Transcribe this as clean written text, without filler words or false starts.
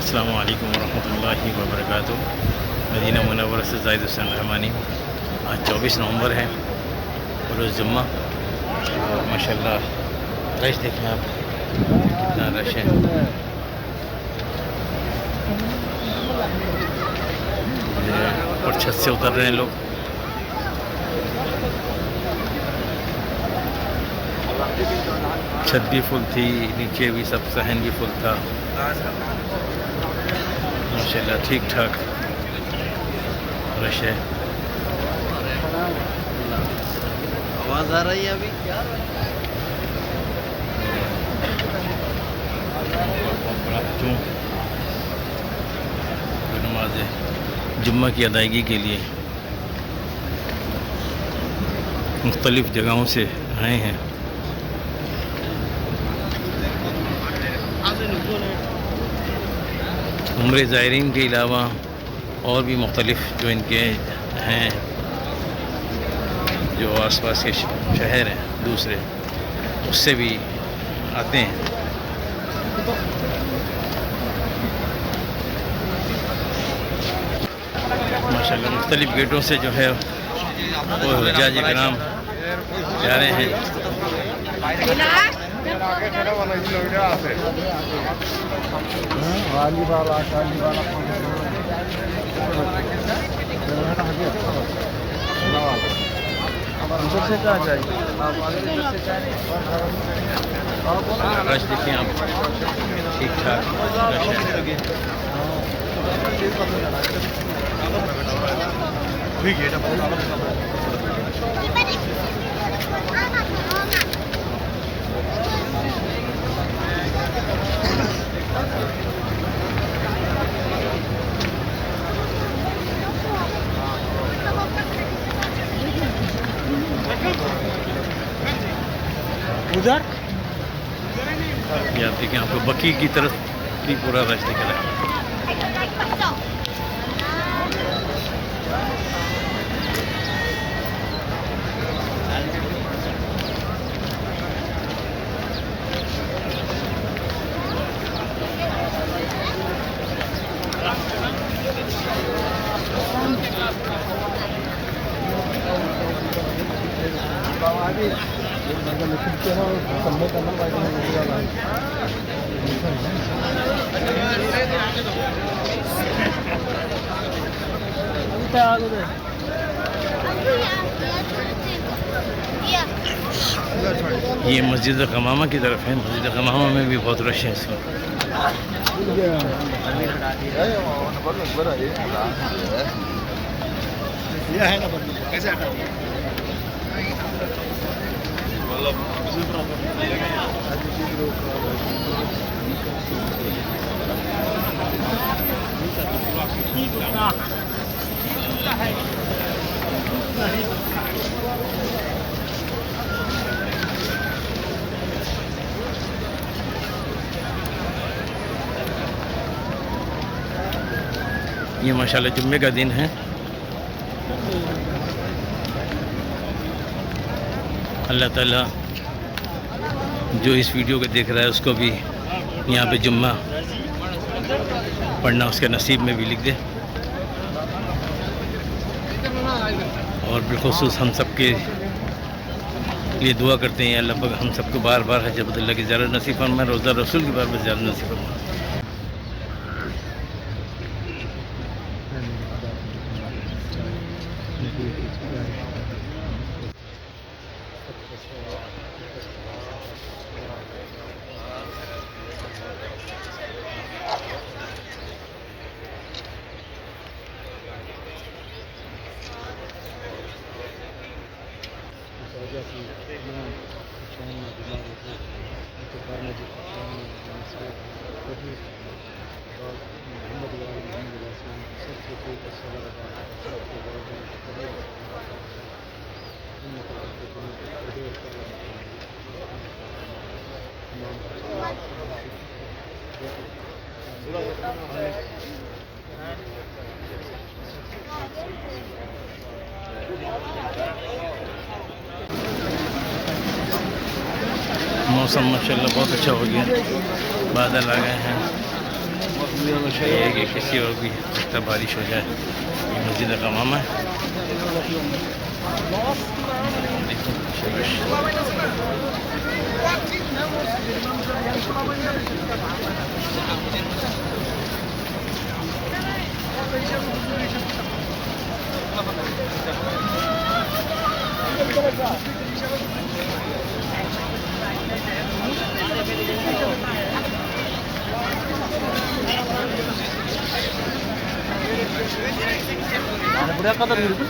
अस्सलामु अलैकुम वरहमतुल्लाहि वबरकातुहू। मदीना मुनव्वरा से ज़ाहिद हुसैन रहमानी। आज 24 नवंबर है, रोज़ जुम्मा। और माशाल्लाह रश देखें आप, कितना रश है। ऊपर छत से उतर रहे हैं लोग। छत भी फुल थी, नीचे भी सब सहन भी फुल था। माशाल्लाह ठीक ठाक रश है। आवाज़ आ रही है अभी? नमाज जुम्मा की अदायगी के लिए मुख्तलिफ़ जगहों से आए हैं। उम्रे ज़ायरीन के अलावा और भी मुख्तलिफ़ जो इनके हैं, जो आसपास के शहर हैं दूसरे, उससे भी आते हैं। माशाल्लाह मुख्तलिफ़ गेटों से जो है वो हुज्जाज इकराम जा रहे हैं। रश देखें आप, ठीक ठाक रश है। उधर ये आप देखें, आपको बकी की तरफ भी पूरा रश दिख रहा है। ये मस्जिद क़मामा की तरफ है। मस्जिद क़मामा में भी बहुत रश है इसमें। ये माशाल्लाह जुम्मे का दिन है। अल्लाह ताला जो इस वीडियो को देख रहा है उसको भी यहाँ पे जुम्मा पढ़ना उसके नसीब में भी लिख दे। और बिलखुसूस हम सब के लिए दुआ करते हैं, अल्लाह पाक हम सबको बार बार हज अब्दुल्लाह की ज़ियारत नसीब फरमाए, रोज़ा रसूल की बार बार ज़ियारत नसीब फरमाए। मौसम माशाल्लाह बहुत अच्छा हो गया, बादल आ गए हैं। ये है कि किसी और भी लगता बारिश हो जाए। ये मस्जिद का मामा है। देखो शबश। Berapa kata dulu?